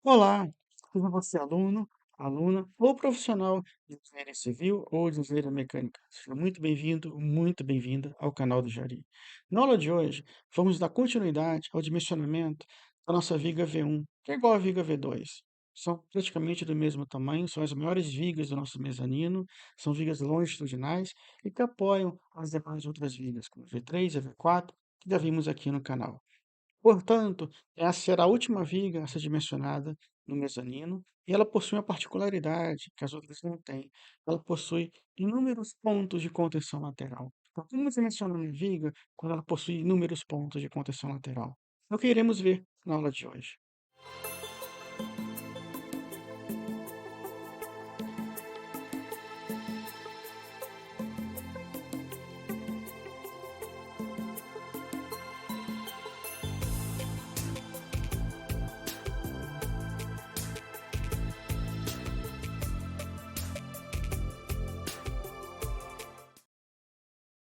Olá, seja você aluno, aluna ou profissional de engenharia civil ou de engenharia mecânica. Seja muito bem-vindo, muito bem-vinda ao canal do Jari. Na aula de hoje, vamos dar continuidade ao dimensionamento da nossa viga V1, que é igual à viga V2. São praticamente do mesmo tamanho, são as maiores vigas do nosso mezanino, são vigas longitudinais e que apoiam as demais outras vigas, como V3 e V4, que já vimos aqui no canal. Portanto, essa será a última viga a ser dimensionada no mezanino e ela possui uma particularidade que as outras não têm. Ela possui inúmeros pontos de contenção lateral. Então, como dimensionar uma viga quando ela possui inúmeros pontos de contenção lateral? É o que iremos ver na aula de hoje.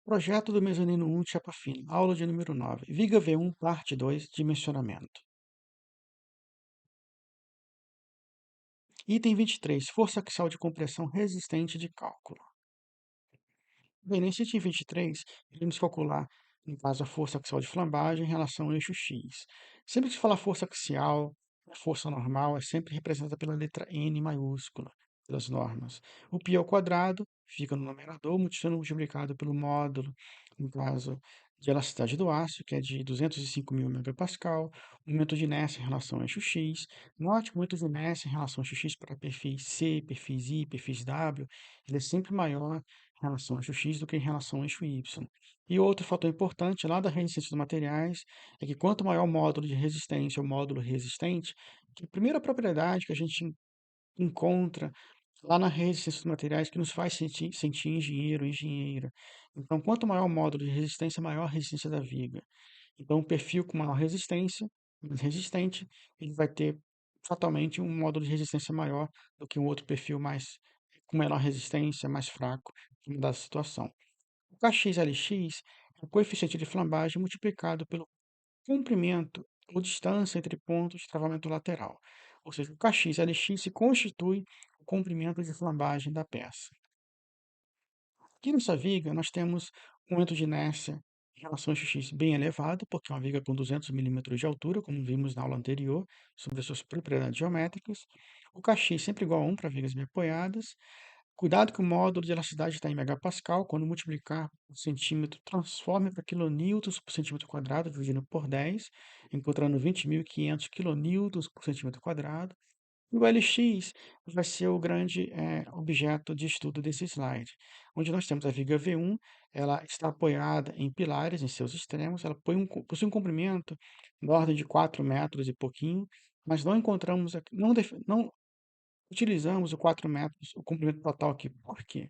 Projeto do mezanino 1 de chapa fina, aula de número 9. Viga V1, parte 2, dimensionamento. Item 23, força axial de compressão resistente de cálculo. Bem, nesse item 23, iremos calcular, no caso, a força axial de flambagem em relação ao eixo X. Sempre que se fala força axial, a força normal é sempre representada pela letra N maiúscula, pelas normas. O π ao quadrado fica no numerador, sendo multiplicado pelo módulo, no caso, de elasticidade do aço, que é de 205.000 megapascal, o momento de inércia em relação ao eixo X. Note que o momento de inércia em relação ao eixo X para perfis C, perfis I, perfis W, ele é sempre maior em relação ao eixo X do que em relação ao eixo Y. E outro fator importante lá da resistência dos materiais é que quanto maior o módulo de resistência, o módulo resistente, que a primeira propriedade que a gente encontra lá na resistência dos materiais que nos faz sentir engenheiro, engenheira. Então, quanto maior o módulo de resistência, maior a resistência da viga. Então, um perfil com maior resistência, mais resistente, ele vai ter fatalmente um módulo de resistência maior do que um outro perfil mais com menor resistência, mais fraco, em dada situação. O KXLX é o coeficiente de flambagem multiplicado pelo comprimento ou distância entre pontos de travamento lateral. Ou seja, o KXLX se constitui o comprimento de flambagem da peça. Aqui nessa viga, nós temos um momento de inércia em relação ao x bem elevado, porque é uma viga com 200 milímetros de altura, como vimos na aula anterior, sobre as suas propriedades geométricas. O Kx sempre igual a 1 para vigas bem apoiadas. Cuidado que o módulo de elasticidade está em megapascal, quando multiplicar o centímetro, transforme para quilonewtons por centímetro quadrado, dividindo por 10, encontrando 20.500 quilonewtons por centímetro quadrado. E o LX vai ser o grande objeto de estudo desse slide, onde nós temos a viga V1, ela está apoiada em pilares em seus extremos, ela possui um comprimento na ordem de 4 metros e pouquinho, mas não encontramos aqui, não utilizamos o 4 metros, o comprimento total aqui. Por quê?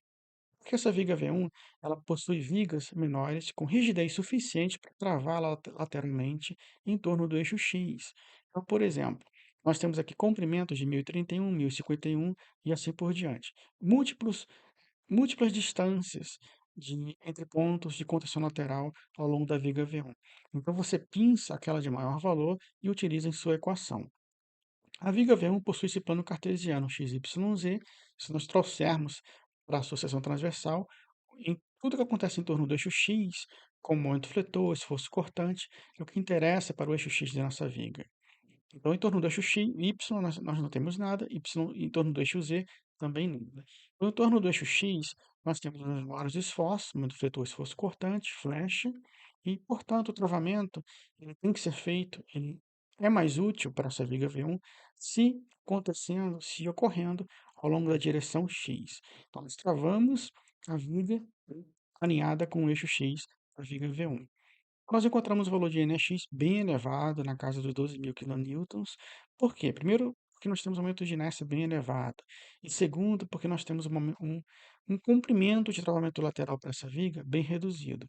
Porque essa viga V1, ela possui vigas menores com rigidez suficiente para travar lateralmente em torno do eixo X. Então, por exemplo, nós temos aqui comprimentos de 1031, 1051 e assim por diante. Múltiplas distâncias entre pontos de contenção lateral ao longo da viga V1. Então, você pinça aquela de maior valor e utiliza em sua equação. A viga V1 possui esse plano cartesiano XYZ. Se nós trouxermos para a associação transversal, em tudo que acontece em torno do eixo X, como momento fletor, esforço cortante, é o que interessa para o eixo X da nossa viga. Então, em torno do eixo X, Y, nós não temos nada, Y em torno do eixo Z, também nada. Então, em torno do eixo X, nós temos os maiores esforços, momento fletor, esforço cortante, flecha, e, portanto, o travamento ele tem que ser feito, ele é mais útil para essa viga V1 se acontecendo, se ocorrendo ao longo da direção X. Então, nós travamos a viga alinhada com o eixo X, a viga V1. Nós encontramos o valor de NX bem elevado, na casa dos 12.000 quilonewtons. Por quê? Primeiro, porque nós temos um momento de inércia bem elevado. E segundo, porque nós temos um comprimento de travamento lateral para essa viga bem reduzido.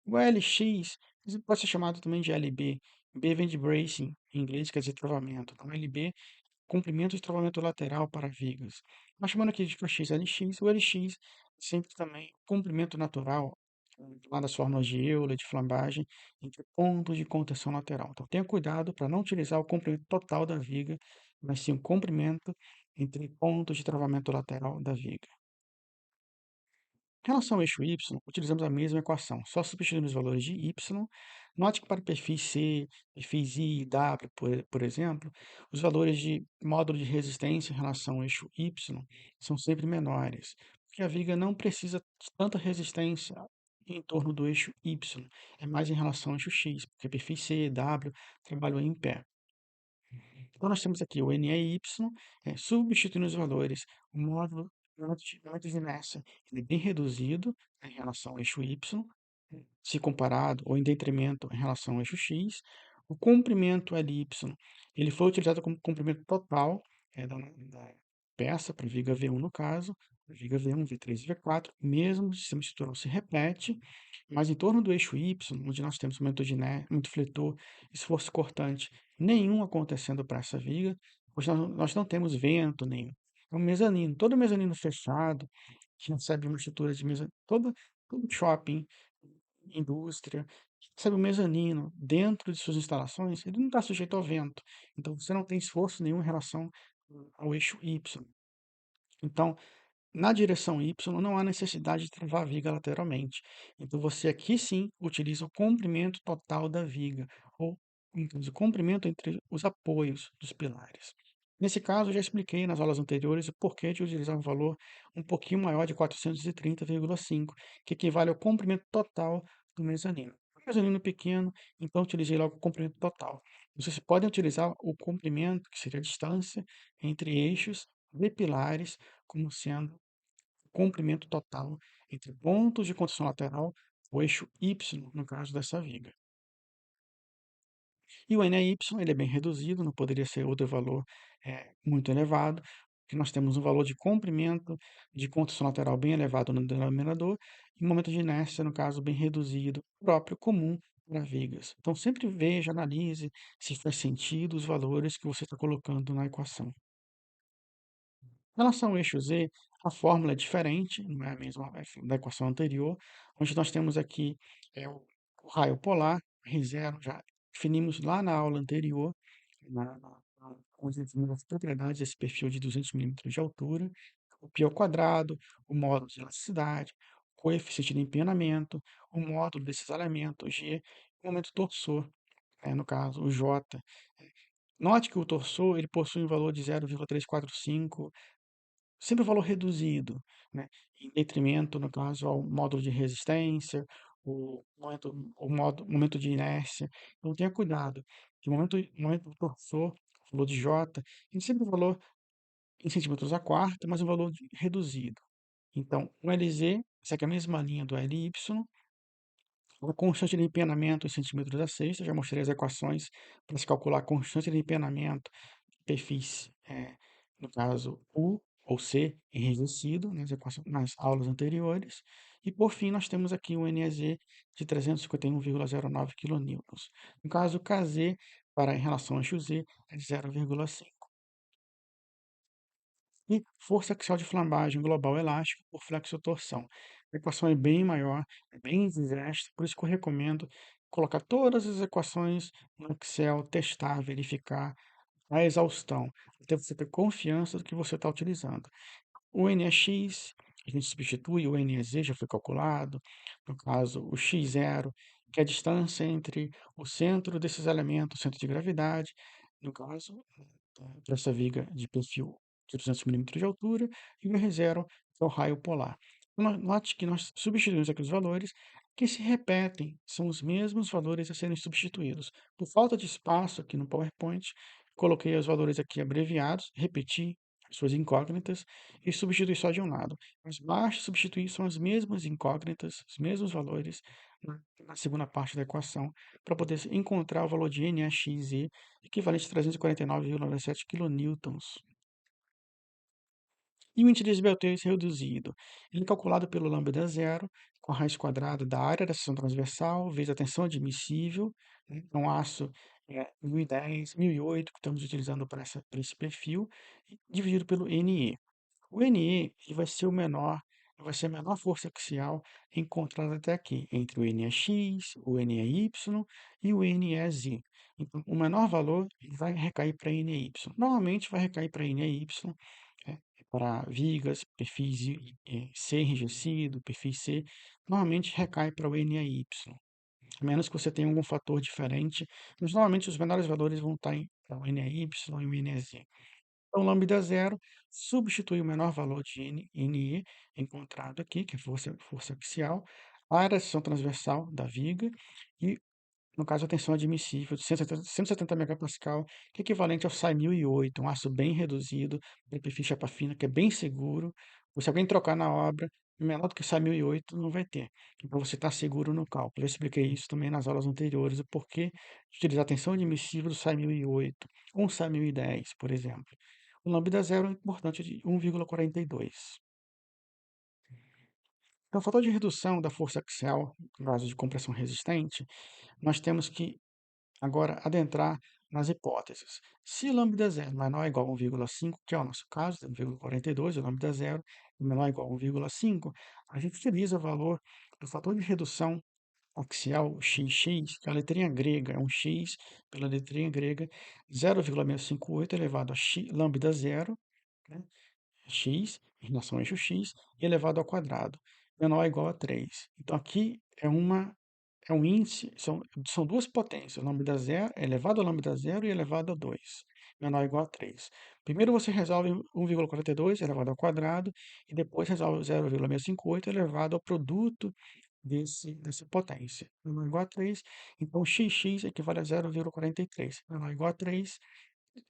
O LX pode ser chamado também de LB. B vem de bracing, em inglês quer dizer travamento. Então, LB, comprimento de travamento lateral para vigas. Nós chamando aqui de KX-LX, o LX sempre também comprimento natural, lá das fórmulas de Euler, de flambagem, entre pontos de contenção lateral. Então, tenha cuidado para não utilizar o comprimento total da viga mas sim o comprimento entre pontos de travamento lateral da viga. Em relação ao eixo Y, utilizamos a mesma equação, só substituindo os valores de Y. Note que para perfis C, perfis I e W, por exemplo, os valores de módulo de resistência em relação ao eixo Y são sempre menores, porque a viga não precisa de tanta resistência em torno do eixo Y, é mais em relação ao eixo X, porque perfis C e W trabalham em pé. Então, nós temos aqui o NEY, substituindo os valores, o módulo de inércia ele é bem reduzido, né, em relação ao eixo Y, se comparado ou em detrimento em relação ao eixo X. O comprimento LY ele foi utilizado como comprimento total da peça, para viga V1 no caso, viga V1, V3 e V4, mesmo o sistema estrutural se repete, mas em torno do eixo Y, onde nós temos momento de muito fletor, esforço cortante nenhum acontecendo para essa viga, pois nós não temos vento nenhum. É um mezanino, todo mezanino fechado, que recebe uma estrutura de mezanino, todo shopping, indústria, que recebe um mezanino dentro de suas instalações, ele não está sujeito ao vento. Então você não tem esforço nenhum em relação ao eixo Y. Então, na direção Y, não há necessidade de travar a viga lateralmente. Então, você aqui sim utiliza o comprimento total da viga, ou o comprimento entre os apoios dos pilares. Nesse caso, eu já expliquei nas aulas anteriores o porquê de utilizar um valor um pouquinho maior de 430,5, que equivale ao comprimento total do mezanino. O mezanino pequeno, então utilizei logo o comprimento total. Vocês podem utilizar o comprimento, que seria a distância entre eixos de pilares, como sendo comprimento total entre pontos de contenção lateral, o eixo Y, no caso dessa viga. E o NAY ele é bem reduzido, não poderia ser outro valor muito elevado, porque nós temos um valor de comprimento de contenção lateral bem elevado no denominador e um momento de inércia, no caso, bem reduzido, próprio, comum para vigas. Então, sempre veja, analise se faz sentido os valores que você está colocando na equação. Em relação ao eixo Z, a fórmula é diferente, não é a mesma da equação anterior, onde nós temos aqui o raio polar, R0, já definimos lá na aula anterior, onde definimos as propriedades desse perfil de 200 milímetros de altura, o π ao quadrado, o módulo de elasticidade, o coeficiente de empenamento, o módulo desses elementos, G, e o momento torsor, no caso, o J. Note que o torsor ele possui um valor de 0,345, sempre o valor reduzido, né, em detrimento, no caso, ao módulo de resistência, momento de inércia. Então tenha cuidado, que o momento do torsor, o valor de J, tem sempre um valor em centímetros a quarta, mas um valor reduzido. Então, o LZ segue a mesma linha do LY, a constante de empenamento em centímetros a sexta, já mostrei as equações para se calcular a constante de empenamento perfis, no caso, U ou C enrijecido, nas aulas anteriores. E, por fim, nós temos aqui o NEZ de 351,09 kN. No caso, o KZ, para em relação ao XZ, é de 0,5. E força axial de flambagem global elástica por flexotorção. A equação é bem maior, é bem exigente, por isso que eu recomendo colocar todas as equações no Excel, testar, verificar a exaustão, até você ter confiança do que você está utilizando. O NEX, a gente substitui, o NEZ já foi calculado, no caso, o x0, que é a distância entre o centro desses elementos, o centro de gravidade, no caso, para essa viga de perfil de 200 milímetros de altura, e o R0, que é o raio polar. Note que nós substituímos aqui os valores que se repetem, são os mesmos valores a serem substituídos. Por falta de espaço aqui no PowerPoint, coloquei os valores aqui abreviados, repeti as suas incógnitas e substitui só de um lado. Mas basta substituir, são as mesmas incógnitas, os mesmos valores na segunda parte da equação, para poder encontrar o valor de NEXZ, equivalente a 349,97 kN. E o índice de esbeltez reduzido, ele é calculado pelo lambda zero, com a raiz quadrada da área da seção transversal, vezes a tensão admissível, né, um aço 1010, 1008, que estamos utilizando para esse perfil, dividido pelo NE. O NE ele vai ser a menor força axial encontrada até aqui, entre o NEX, o NEY e o NEZ. Então, o menor valor ele vai recair para NY. Normalmente vai recair para NY, né, para vigas, perfis C enrijecido, perfis C, normalmente recai para o NAY, a menos que você tenha algum fator diferente, mas normalmente os menores valores vão estar para o NAY e o NZ. Então, lambda zero substitui o menor valor de NE encontrado aqui, que é força axial, para a seção transversal da viga, e no caso, a tensão admissível de 170 megapascal, que é equivalente ao SAI 1008, um aço bem reduzido, de perfil chapa fina, que é bem seguro. Se alguém trocar na obra, menor do que SAI 1008, não vai ter. Então, você está seguro no cálculo. Eu expliquei isso também nas aulas anteriores, o porquê de utilizar a tensão admissível do SAI 1008, ou um SAI 1010, por exemplo. O lambda zero é importante de 1,42. Então, o fator de redução da força axial, no caso de compressão resistente, nós temos que agora, adentrar nas hipóteses. Se lambda zero menor ou igual a 1,5, que é o nosso caso, 1,42, o lambda zero menor ou igual a 1,5, a gente utiliza o valor do fator de redução axial XX, que é a letrinha grega, é um x pela letrinha grega, 0,658 elevado a x, lambda zero, né, x, em relação ao eixo x, e elevado ao quadrado, menor ou igual a 3. Então, aqui é um índice, são duas potências, lambda zero, elevado a lambda zero e elevado a 2, menor ou igual a 3. Primeiro você resolve 1,42 elevado ao quadrado, e depois resolve 0,658 elevado ao produto dessa potência, menor ou igual a 3. Então, xx equivale a 0,43, menor ou igual a 3.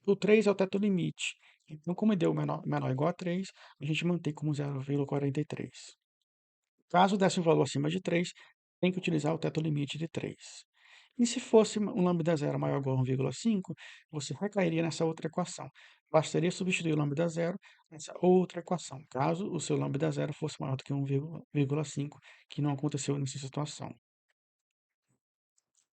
O 3 é o teto limite. Então, como deu menor ou igual a 3, a gente mantém como 0,43. Caso desse um valor acima de 3, tem que utilizar o teto limite de 3. E se fosse um lambda zero maior ou igual a 1,5, você recairia nessa outra equação. Bastaria substituir o lambda zero nessa outra equação, caso o seu lambda zero fosse maior do que 1,5, que não aconteceu nessa situação.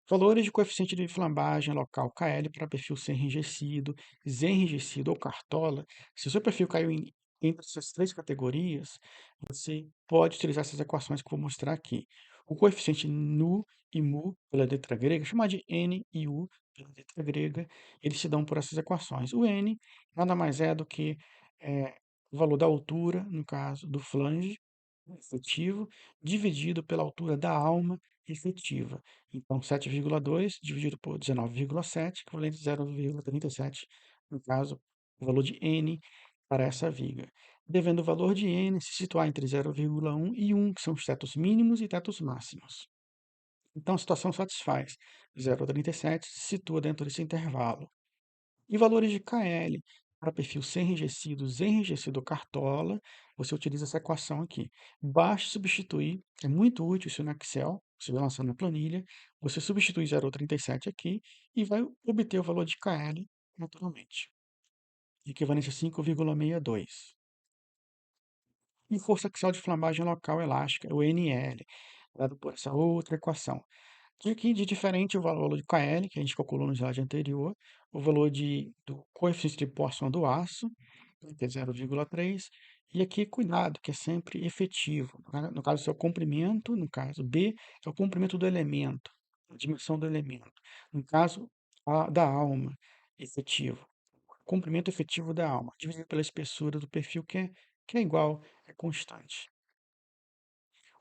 Valores de coeficiente de flambagem local KL para perfil C enrijecido, Z enrijecido ou cartola. Se o seu perfil caiu entre essas três categorias, você pode utilizar essas equações que eu vou mostrar aqui. O coeficiente nu e mu pela letra grega, chamado de N e U pela letra grega, eles se dão por essas equações. O N nada mais é do que o valor da altura, no caso, do flange efetivo, dividido pela altura da alma efetiva. Então, 7,2 dividido por 19,7, equivalente a 0,37, no caso, o valor de N para essa viga. Devendo o valor de N se situar entre 0,1 e 1, que são os tetos mínimos e tetos máximos. Então, a situação satisfaz. 0,37 se situa dentro desse intervalo. E valores de KL para perfil sem enrijecido, Z enrijecido ou cartola, você utiliza essa equação aqui. Basta substituir, é muito útil isso no Excel, você vai lançar na planilha, você substitui 0,37 aqui e vai obter o valor de KL naturalmente, equivalente a 5,62. E força axial de flambagem local elástica, o NL, dado por essa outra equação. Aqui de diferente o valor de KL, que a gente calculou no slide anterior, o valor do coeficiente de Poisson do aço, que é 0,3, e aqui cuidado, que é sempre efetivo. No caso, é o comprimento, no caso B, é o comprimento do elemento, a dimensão do elemento. No caso, da alma, efetivo. Comprimento efetivo da alma, dividido pela espessura do perfil, que é igual, é constante.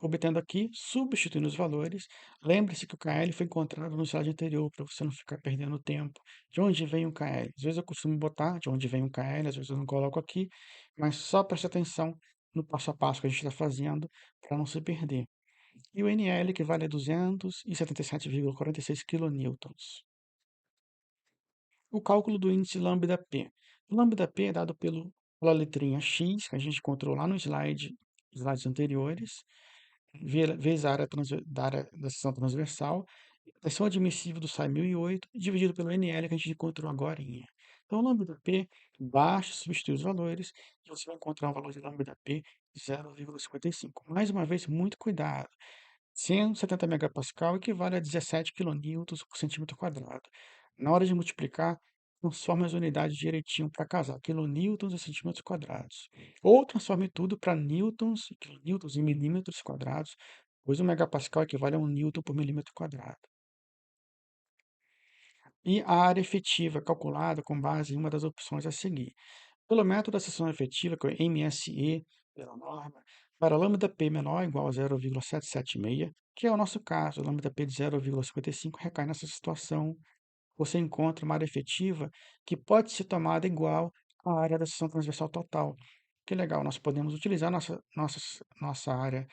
Obtendo aqui, substituindo os valores, lembre-se que o KL foi encontrado no slide anterior, para você não ficar perdendo tempo. De onde vem o KL? Às vezes eu costumo botar de onde vem o KL, às vezes eu não coloco aqui, mas só preste atenção no passo a passo que a gente está fazendo para não se perder. E o NL equivale a 277,46 kN. O cálculo do índice lambda-P. O lambda-P é dado pela letrinha X, que a gente encontrou lá no slides anteriores, vezes a área da área da seção transversal, a seção admissível do SAI 1008, dividido pelo NL que a gente encontrou agora. Então, o lambda P, basta substituir os valores e você vai encontrar um valor de lambda P de 0,55. Mais uma vez, muito cuidado. 170 megapascal equivale a 17 quilonewtons por centímetro quadrado. Na hora de multiplicar, transforme as unidades direitinho para casar, quilonewtons e centímetros quadrados. Ou transforme tudo para newtons, quilonewtons e milímetros quadrados, pois o megapascal equivale a 1 newton por milímetro quadrado. E a área efetiva é calculada com base em uma das opções a seguir. Pelo método da seção efetiva, que é o MSE, pela norma, para lambda P menor ou igual a 0,776, que é o nosso caso, lambda P de 0,55 recai nessa situação, você encontra uma área efetiva que pode ser tomada igual à área da seção transversal total. Que legal, nós podemos utilizar nossa área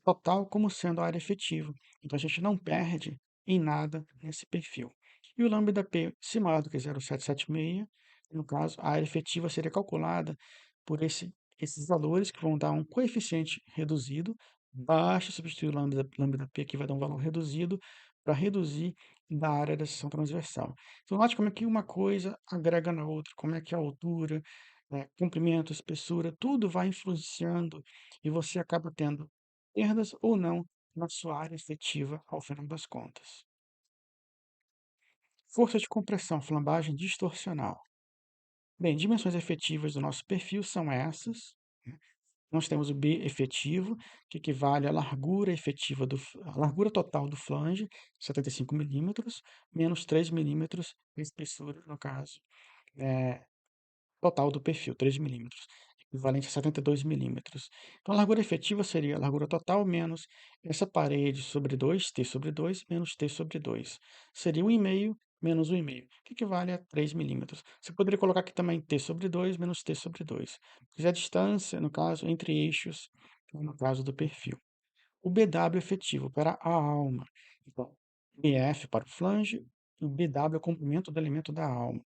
total como sendo a área efetiva. Então a gente não perde em nada nesse perfil. E o lambda P, se maior do que 0,776, no caso, a área efetiva seria calculada por esses valores que vão dar um coeficiente reduzido, basta substituir o lambda P, que vai dar um valor reduzido, para reduzir da área da seção transversal. Então, note como é que uma coisa agrega na outra, como é que a altura, comprimento, espessura, tudo vai influenciando e você acaba tendo perdas ou não na sua área efetiva ao final das contas. Força de compressão, flambagem distorcional. Bem, dimensões efetivas do nosso perfil são essas, né? Nós temos o B efetivo, que equivale à largura efetiva a largura total do flange, 75 milímetros, menos 3 milímetros de espessura, no caso, eh, total do perfil, 3 milímetros, equivalente a 72 milímetros. Então, a largura efetiva seria a largura total menos essa parede sobre 2, t sobre 2, menos t sobre 2. Seria 1,5 menos 1,5, que equivale a 3 milímetros. Você poderia colocar aqui também t sobre 2 menos t sobre 2, que é a distância, no caso, entre eixos, no caso do perfil. O BW efetivo para a alma. Então, BF para o flange, e o BW é o comprimento do elemento da alma.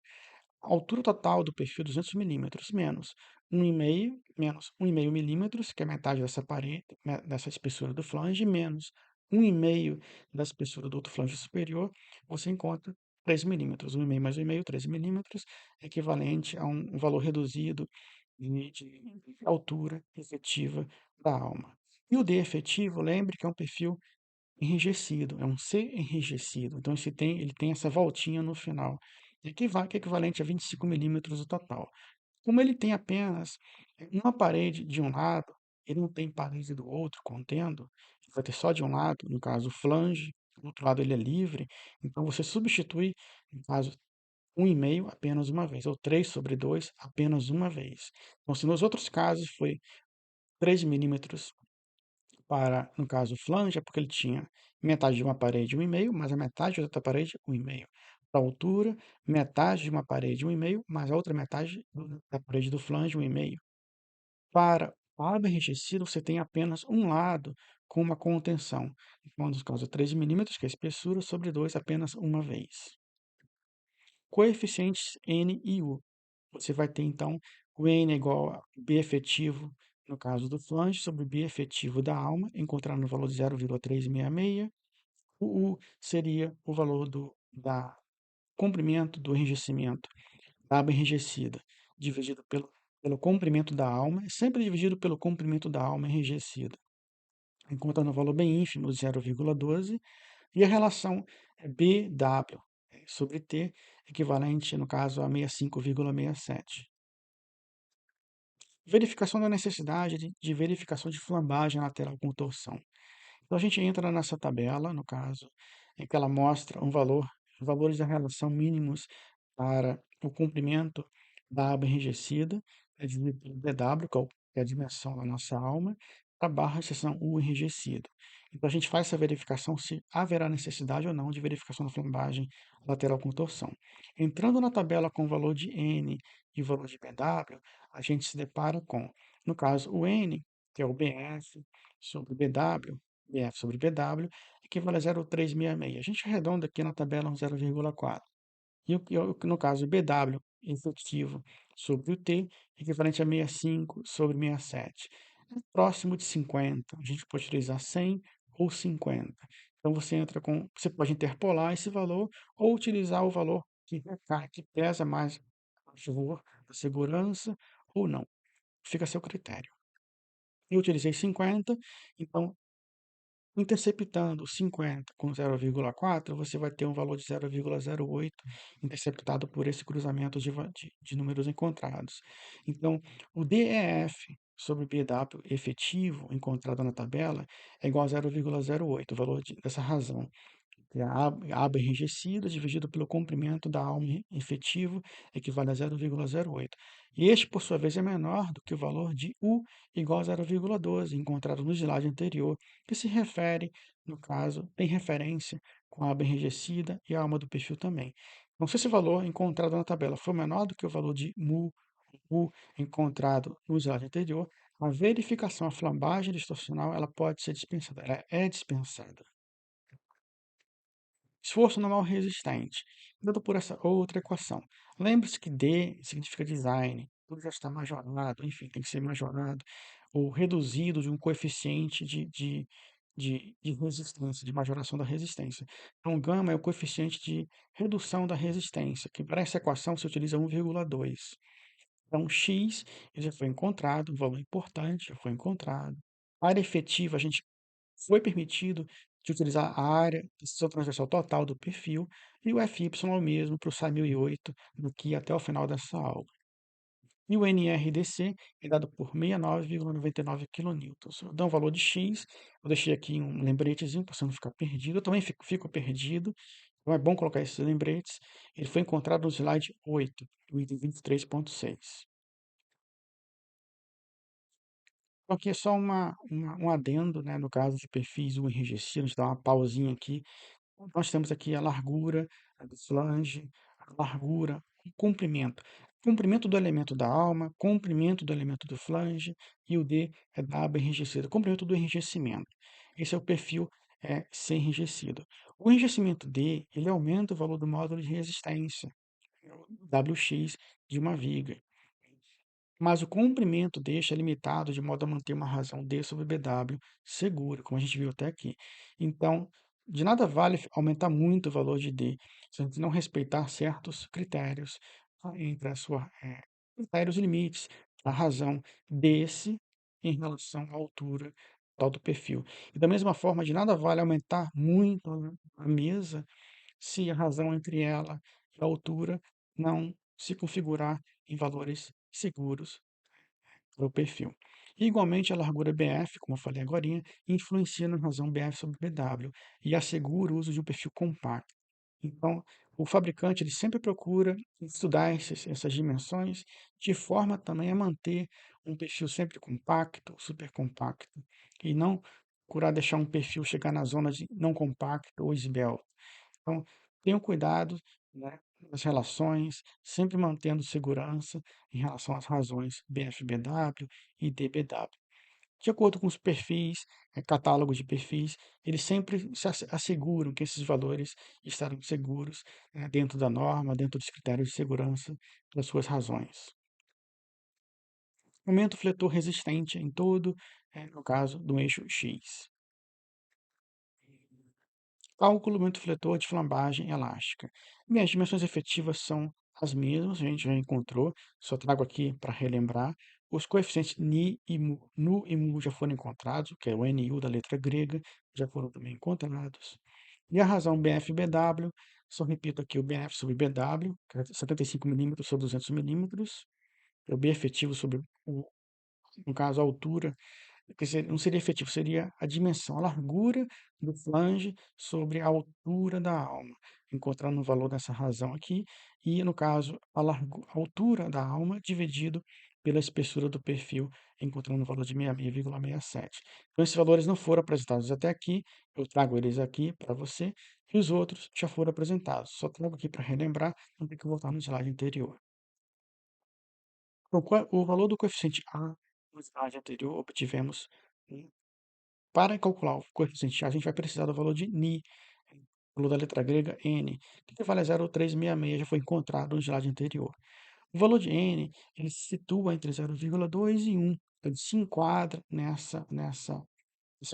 A altura total do perfil 200 milímetros, menos 1,5, menos 1,5 milímetros, que é metade dessa parede, dessa espessura do flange, menos 1,5 da espessura do outro flange superior, você encontra 3 milímetros. 1,5 mais 1,5, 13 milímetros, equivalente a um valor reduzido de altura efetiva da alma. E o D efetivo, lembre que é um perfil enrijecido, é um C enrijecido. Então, ele tem essa voltinha no final, que é equivalente a 25 milímetros o total. Como ele tem apenas uma parede de um lado, ele não tem parede do outro contendo, ele vai ter só de um lado, no caso o flange, do outro lado ele é livre, então você substitui, no caso, 1,5 apenas uma vez, ou 3 sobre 2 apenas uma vez. Então, se nos outros casos foi 3 milímetros para, no caso, flange, é porque ele tinha metade de uma parede 1,5, mais a metade de outra parede 1,5. Para a altura, metade de uma parede 1,5, mais a outra metade da parede do flange 1,5. Para o lado enrijecido, você tem apenas um lado com uma contenção. Então, no caso, 13 milímetros, que é a espessura, sobre 2 apenas uma vez. Coeficientes N e U. Você vai ter, então, o N é igual a B efetivo, no caso do flange, sobre B efetivo da alma, encontrando o valor de 0,366. O U seria o valor da comprimento do enrijecimento, da aba enrijecida, dividido pelo comprimento da alma, é sempre dividido pelo comprimento da alma enrijecida, encontrando o valor bem ínfimo, 0,12. E a relação é BW sobre T, equivalente, no caso, a 65,67. Verificação da necessidade de verificação de flambagem lateral com torção. Então, a gente entra nessa tabela, no caso, em que ela mostra os valores da relação mínimos para o comprimento da aba enrijecida, é dividido pelo BW, que é a dimensão da nossa alma, para a barra de seção U enrijecido. Então, a gente faz essa verificação se haverá necessidade ou não de verificação da flambagem lateral com torção. Entrando na tabela com o valor de N e o valor de BW, a gente se depara com, no caso, o N, que é o BF sobre BW, BF sobre BW, equivale a 0,366. A gente arredonda aqui na tabela um 0,4. No caso, o BW efetivo sobre o T, equivalente a 65 sobre 67. É próximo de 50. A gente pode utilizar 100 ou 50. Então, você pode interpolar esse valor ou utilizar o valor que pesa mais a favor da segurança ou não. Fica a seu critério. Eu utilizei 50, então interceptando 50 com 0,4, você vai ter um valor de 0,08 interceptado por esse cruzamento de números encontrados. Então, o DEF sobre BW efetivo encontrado na tabela é igual a 0,08, o valor dessa razão. que é a aba enrijecida dividido pelo comprimento da alma efetivo equivale a 0,08. E este, por sua vez, é menor do que o valor de U igual a 0,12, encontrado no slide anterior, que se refere, no caso, tem referência com a aba enrijecida e a alma do perfil também. Então, se esse valor encontrado na tabela for menor do que o valor de mu, U encontrado no slide anterior, a verificação, a flambagem distorcional, ela pode ser dispensada, ela é dispensada. Esforço normal resistente, dado por essa outra equação. Lembre-se que D significa design, tudo já está majorado, enfim, tem que ser majorado ou reduzido de um coeficiente de resistência, de majoração da resistência. Então, gama é o coeficiente de redução da resistência, que para essa equação se utiliza 1,2. Então, X ele já foi encontrado, um valor importante já foi encontrado. A área efetiva, a gente foi permitido de utilizar a área de extensão transversal total do perfil e o FY é o mesmo para o SAI 1008 daqui até o final dessa aula. E o NRDC é dado por 69,99 kN. Se eu dar um valor de X, eu deixei aqui um lembretezinho para você não ficar perdido. Eu também fico perdido, então é bom colocar esses lembretes. Ele foi encontrado no slide 8, o item 23.6. Então, aqui é só um adendo, né, no caso de perfis U enrijecidos, a gente dá uma pausinha aqui. Nós temos aqui a largura do flange, a largura, o comprimento. Comprimento do elemento da alma, comprimento do elemento do flange, e o D é da aba enrijecida, comprimento do enrijecimento. Esse é o perfil C enrijecido. O enrijecimento D, ele aumenta o valor do módulo de resistência, WX, de uma viga. Mas o comprimento deste é limitado de modo a manter uma razão D sobre BW segura, como a gente viu até aqui. Então, de nada vale aumentar muito o valor de D se a gente não respeitar certos critérios entre a sua critérios limites, a razão desse em relação à altura total do perfil. E da mesma forma, de nada vale aumentar muito a mesa se a razão entre ela e a altura não se configurar em valores seguros para o perfil. E, igualmente, a largura BF, como eu falei agora, influencia na razão BF sobre BW e assegura o uso de um perfil compacto. Então, o fabricante ele sempre procura estudar essas dimensões de forma também a manter um perfil sempre compacto, super compacto, e não procurar deixar um perfil chegar na zona de não compacto ou esbelto. Então, tenham cuidado, né, nas relações, sempre mantendo segurança em relação às razões BFBW e DBW. De acordo com os perfis, catálogos de perfis, eles sempre se asseguram que esses valores estarão seguros, dentro da norma, dentro dos critérios de segurança das suas razões. Momento fletor resistente em todo, no caso do eixo X. Cálculo momento fletor de flambagem elástica. Bem, as dimensões efetivas são as mesmas, a gente já encontrou, só trago aqui para relembrar. Os coeficientes Ni e Mu, Nu e Mu já foram encontrados, que é o NU da letra grega, já foram também encontrados. E a razão BF-BW, só repito aqui o BF sobre BW, que é 75 milímetros sobre 200 milímetros, é o B efetivo sobre, no caso, a altura não seria efetivo, seria a dimensão, a largura do flange sobre a altura da alma, encontrando o valor dessa razão aqui, e no caso, a altura da alma dividido pela espessura do perfil, encontrando o valor de 66,67. Então, esses valores não foram apresentados até aqui, eu trago eles aqui para você, e os outros já foram apresentados. Só trago aqui para relembrar, não tem que voltar no slide anterior. O valor do coeficiente A no slide anterior obtivemos. Para calcular o coeficiente A, a gente vai precisar do valor de Ni, o valor da letra grega N, que equivale a 0,366, já foi encontrado no slide anterior. O valor de N ele se situa entre 0,2 e 1, ele se enquadra nessa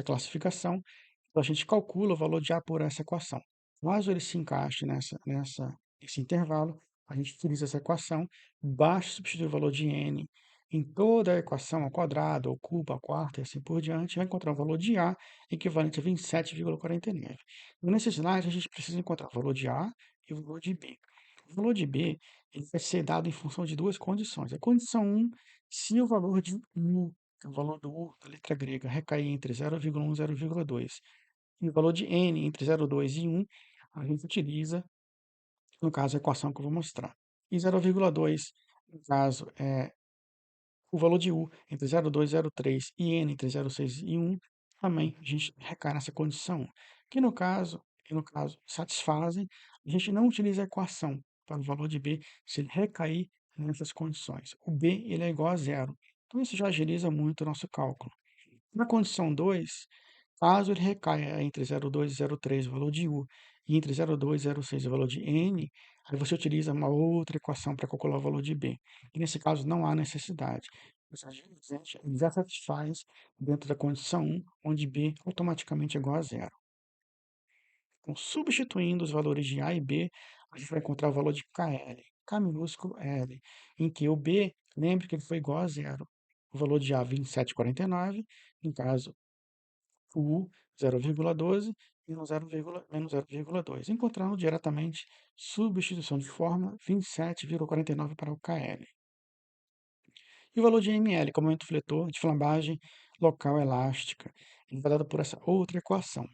classificação, então a gente calcula o valor de A por essa equação. Caso ele se encaixe nesse intervalo, a gente utiliza essa equação, basta substituir o valor de n em toda a equação ao quadrado, ao cubo, à quarta e assim por diante, vai encontrar o valor de A equivalente a 27,49. Nesse slide, a gente precisa encontrar o valor de A e o valor de B. O valor de B ele vai ser dado em função de duas condições. A condição 1, se o valor de U, que é o valor do U, da letra grega, recair entre 0,1 e 0,2, E o valor de n entre 0,2 e 1, a gente utiliza, no caso, a equação que eu vou mostrar. E 0,2, no caso, é o valor de u entre 0,2 e 0,3 e n entre 0,6 e 1, também a gente recai nessa condição, que no caso satisfazem, a gente não utiliza a equação para o valor de b se ele recair nessas condições. O b ele é igual a zero. Então isso já agiliza muito o nosso cálculo. Na condição 2, caso ele recaia entre 0,2 e 0,3 o valor de u, e entre 0,2 e 0,6 o valor de n, aí você utiliza uma outra equação para calcular o valor de b. E nesse caso não há necessidade. Essa gente já satisfaz dentro da condição 1, onde b automaticamente é igual a zero. Então, substituindo os valores de a e b, a gente vai encontrar o valor de KL, K minúsculo L, em que o b, lembre que ele foi igual a zero. O valor de A, 27,49, no caso, o U, 0,12 e no 0, menos 0,2. Encontrando diretamente substituição de forma 27,49 para o KL. E o valor de ml, como aumento fletor de flambagem local elástica, ele vai dado por essa outra equação.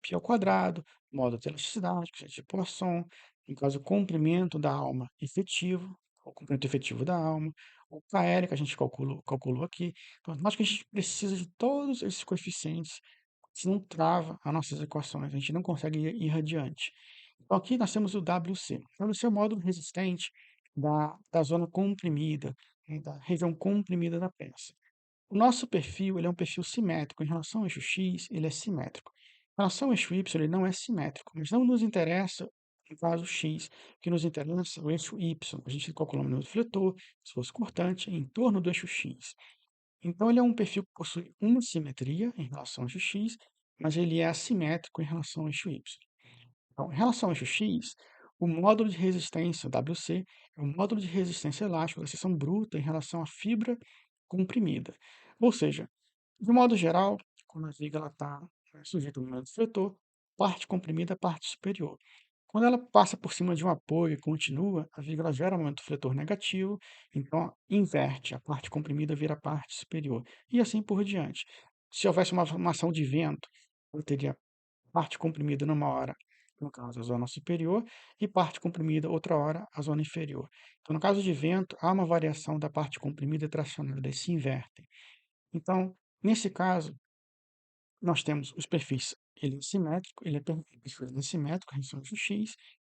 Π ao quadrado, módulo de elasticidade, que é de Poisson, no caso, o comprimento da alma efetivo, o comprimento efetivo da alma, o KL, que a gente calculou aqui. Então, nós que a gente precisa de todos esses coeficientes, senão trava as nossas equações, a gente não consegue ir adiante. Então, aqui nós temos o WC. O WC é o módulo resistente da zona comprimida, né, da região comprimida da peça. O nosso perfil ele é um perfil simétrico. Em relação ao eixo X, ele é simétrico. Em relação ao eixo Y, ele não é simétrico. Mas não nos interessa, no caso X, o que nos interessa é o eixo Y. A gente calcula o número do fletor, esforço cortante, em torno do eixo X. Então, ele é um perfil que possui uma simetria em relação ao eixo X, mas ele é assimétrico em relação ao eixo Y. Então, em relação ao eixo X, o módulo de resistência, WC, é o módulo de resistência elástica da seção bruta em relação à fibra comprimida. Ou seja, de modo geral, quando a viga está sujeita ao momento fletor, parte comprimida é a parte superior. Quando ela passa por cima de um apoio e continua, a viga ela gera um momento fletor negativo, então inverte, a parte comprimida vira a parte superior. E assim por diante. Se houvesse uma ação de vento, eu teria parte comprimida numa hora, no caso a zona superior, e parte comprimida outra hora, a zona inferior. Então, no caso de vento, há uma variação da parte comprimida e tracionada, eles se invertem. Então, nesse caso, nós temos os perfis, ele é simétrico, ele é perfil ele é simétrico, relação ao X.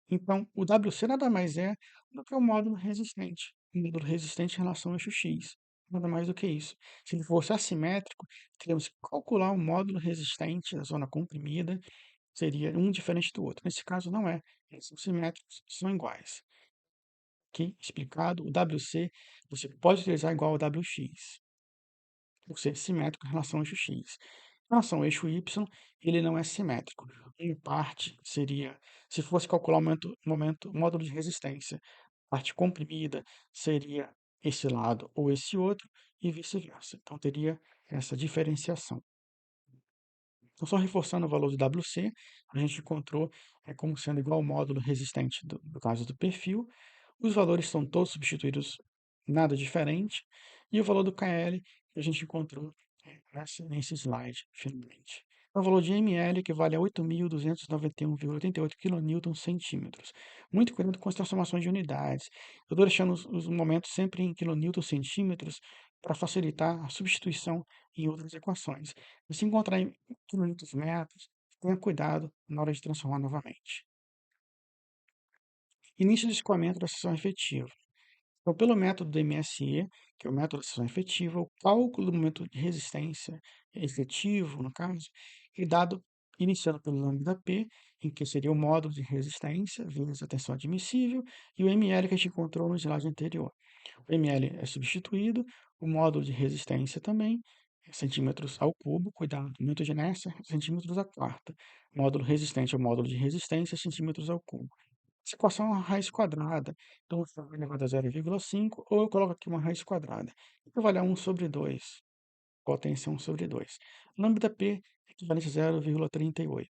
Então, o WC nada mais é do que o módulo resistente. O módulo resistente em relação ao eixo X. Nada mais do que isso. Se ele fosse assimétrico, teríamos que calcular o módulo resistente da zona comprimida, seria um diferente do outro. Nesse caso, não é. Eles são simétricos, são iguais. Aqui, explicado, o WC você pode utilizar igual ao WX, por ser simétrico em relação ao eixo X. Em relação ao eixo Y, ele não é simétrico. Em parte, seria, se fosse calcular o módulo de resistência, parte comprimida seria esse lado ou esse outro, e vice-versa. Então, teria essa diferenciação. Então, só reforçando o valor do WC, a gente encontrou como sendo igual ao módulo resistente do caso do perfil. Os valores são todos substituídos, nada diferente. E o valor do KL que a gente encontrou nesse slide, finalmente. Então, o valor de ml equivale a 8.291,88 kNm/centímetros. Muito cuidado com as transformações de unidades. Eu estou deixando os momentos sempre em kNm/centímetros para facilitar a substituição em outras equações. Se encontrar em quilômetros metros, tenha cuidado na hora de transformar novamente. Início de escoamento da seção efetiva. Então, pelo método do MSE, que é o método de seção efetiva, o cálculo do momento de resistência efetivo, no caso, é dado iniciando pelo lambda P, em que seria o módulo de resistência vezes a tensão admissível, e o ML que a gente encontrou no slide anterior. O ml é substituído, o módulo de resistência também, centímetros ao cubo, cuidado, momento de inércia, centímetros à quarta. Módulo resistente é o módulo de resistência, centímetros ao cubo. Essa equação é uma raiz quadrada, então você vai elevado a 0,5, ou eu coloco aqui uma raiz quadrada, equivale a 1 sobre 2, potência 1 sobre 2. Lambda P equivalente a 0,38.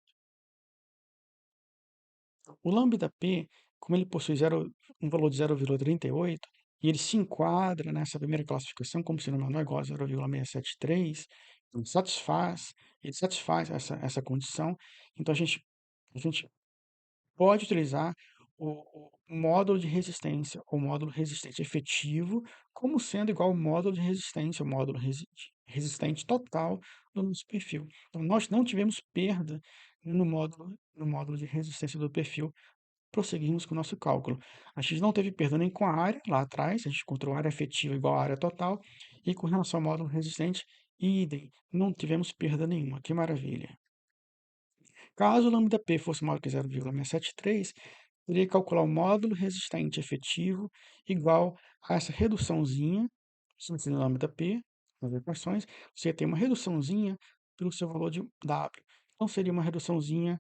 O lambda P, como ele possui um valor de 0,38, e ele se enquadra nessa primeira classificação como sendo menor ou igual a 0,673, Ele satisfaz, ele satisfaz essa condição, então a gente pode utilizar o módulo de resistência, o módulo resistente efetivo, como sendo igual ao módulo de resistência, o módulo resistente total do nosso perfil. Então, nós não tivemos perda no módulo de resistência do perfil, prosseguimos com o nosso cálculo. A gente não teve perda nem com a área, lá atrás, a gente encontrou área efetiva igual à área total, e com relação ao módulo resistente, idem, não tivemos perda nenhuma. Que maravilha! Caso o lambda P fosse maior que 0,673, teria que calcular o módulo resistente efetivo igual a essa reduçãozinha, substituindo lambda P nas equações, você tem uma reduçãozinha pelo seu valor de W. Então, seria uma reduçãozinha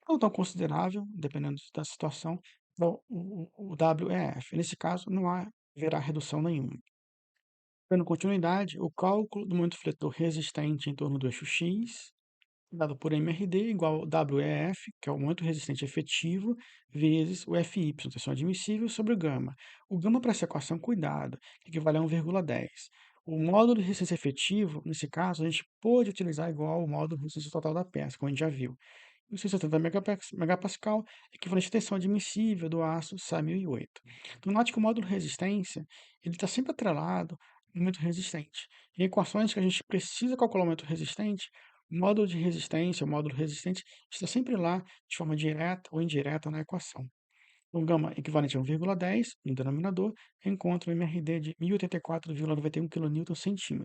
não tão considerável, dependendo da situação, então o W é F. Nesse caso, não haverá redução nenhuma. Dando continuidade, o cálculo do momento fletor resistente em torno do eixo X dado por MRD igual ao WEF, que é o momento resistente efetivo, vezes o FY, tensão admissível, sobre o gama. O gama para essa equação, cuidado, que equivale a 1,10. O módulo de resistência efetivo, nesse caso, a gente pode utilizar igual ao módulo de resistência total da peça, como a gente já viu. E o 670 megapascal, equivalente à tensão admissível do aço SAE 1008. Então, note que o módulo resistência, ele está sempre atrelado ao momento resistente. Em equações que a gente precisa calcular o momento resistente, o módulo de resistência, o módulo resistente, está sempre lá de forma direta ou indireta na equação. O gama equivalente a 1,10 no denominador, encontra o MRD de 1084,91 kN/cm.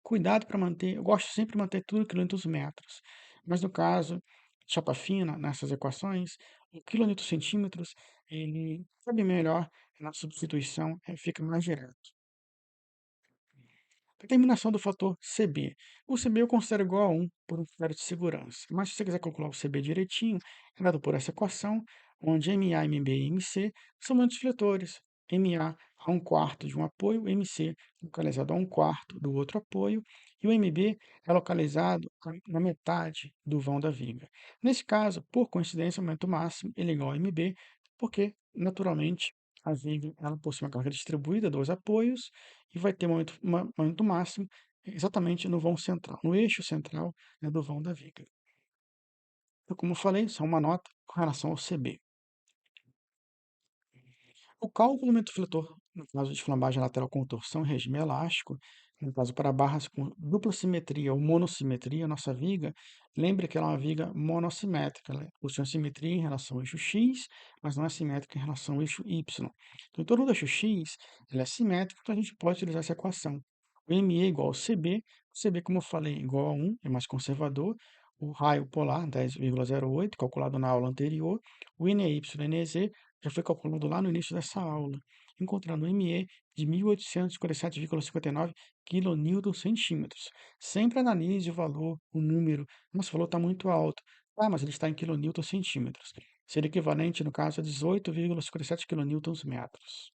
Cuidado para manter, eu gosto sempre de manter tudo em kN/metros, mas no caso, chapa fina, nessas equações, o kN/cm, ele cabe melhor na substituição, fica mais direto. Determinação do fator CB. O CB eu considero igual a 1 por um critério de segurança. Mas se você quiser calcular o CB direitinho, é dado por essa equação, onde MA, MB e MC são momentos fletores. MA a 1/4 de um apoio, MC localizado a 1/4 do outro apoio, e o MB é localizado na metade do vão da viga. Nesse caso, por coincidência, o momento máximo ele é igual a MB, porque, naturalmente, a viga ela possui uma carga distribuída, dois apoios, e vai ter momento máximo exatamente no vão central, no eixo central, né, do vão da viga. Então, como eu falei, só uma nota com relação ao CB. O cálculo do momento fletor, no caso de flambagem lateral com torção em regime elástico, no caso para barras com dupla simetria ou monossimetria, nossa viga, lembre que ela é uma viga monossimétrica, ela possui uma simetria em relação ao eixo X, mas não é simétrica em relação ao eixo Y. Então, em torno do eixo X, ela é simétrica, então a gente pode utilizar essa equação. O ME igual ao CB, o CB, como eu falei, igual a 1, é mais conservador, o raio polar, 10,08, calculado na aula anterior, o NY e NZ já foi calculado lá no início dessa aula, encontrando o ME de 1847,59 kN/cm. Sempre analise o valor, o número. Nossa, o valor está muito alto. Ah, mas ele está em kN/cm. Seria equivalente, no caso, a 18,57 kN/metros.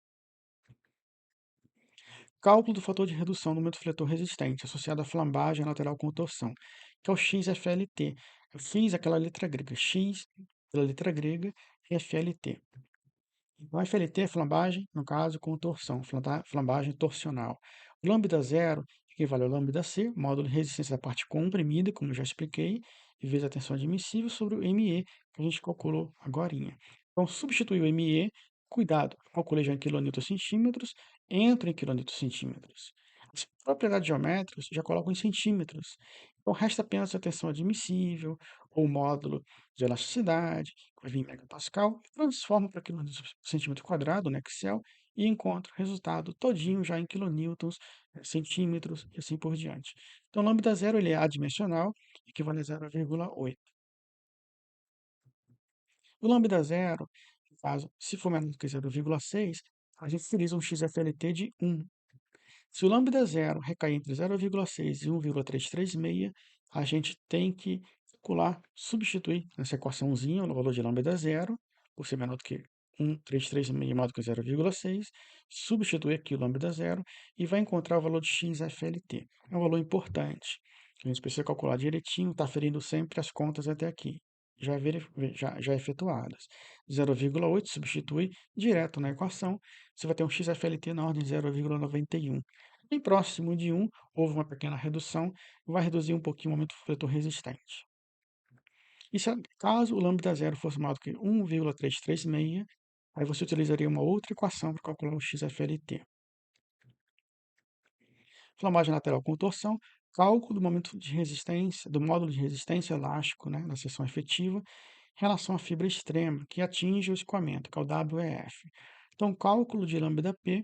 Cálculo do fator de redução do momento fletor resistente associado à flambagem lateral com torção, que é o XFLT. Eu fiz aquela letra grega, X pela letra grega e FLT. Então, FLT é flambagem, no caso, com torção, flambagem torsional. O lambda zero equivale ao lambda C, módulo de resistência da parte comprimida, como eu já expliquei, e vezes a tensão admissível sobre o ME, que a gente calculou agorinha. Então, substituir o ME, cuidado, calculei já em kN/centímetros, entra em kN/centímetros. As propriedades geométricas já colocam em centímetros. Então, resta apenas a tensão admissível, ou o módulo de elasticidade, que vai vir em megapascal, transforma para quilômetro quadrado no Excel e encontra o resultado todinho já em quilonewtons, centímetros e assim por diante. Então, o lambda zero ele é adimensional, equivale a 0,8. O lambda zero, no caso, se for menor do que 0,6, a gente utiliza um XFLT de 1. Se o lambda zero recair entre 0,6 e 1,336, a gente tem que calcular, substituir nessa equaçãozinha no valor de lambda zero, por ser menor do que 1,336 menor do que 0,6, substituir aqui o lambda zero e vai encontrar o valor de XFLT. É um valor importante. A gente precisa calcular direitinho, está ferindo sempre as contas até aqui, já efetuadas. 0,8 substitui direto na equação, você vai ter um XFLT na ordem de 0,91. Bem próximo de 1, houve uma pequena redução, vai reduzir um pouquinho o momento fletor resistente. E caso o lambda zero fosse maior do que 1,336, aí você utilizaria uma outra equação para calcular o XFLT. Flamagem lateral com torção, cálculo do momento de resistência, do módulo de resistência elástico, né, na seção efetiva, em relação à fibra extrema, que atinge o escoamento, que é o WEF. Então, cálculo de lambda P,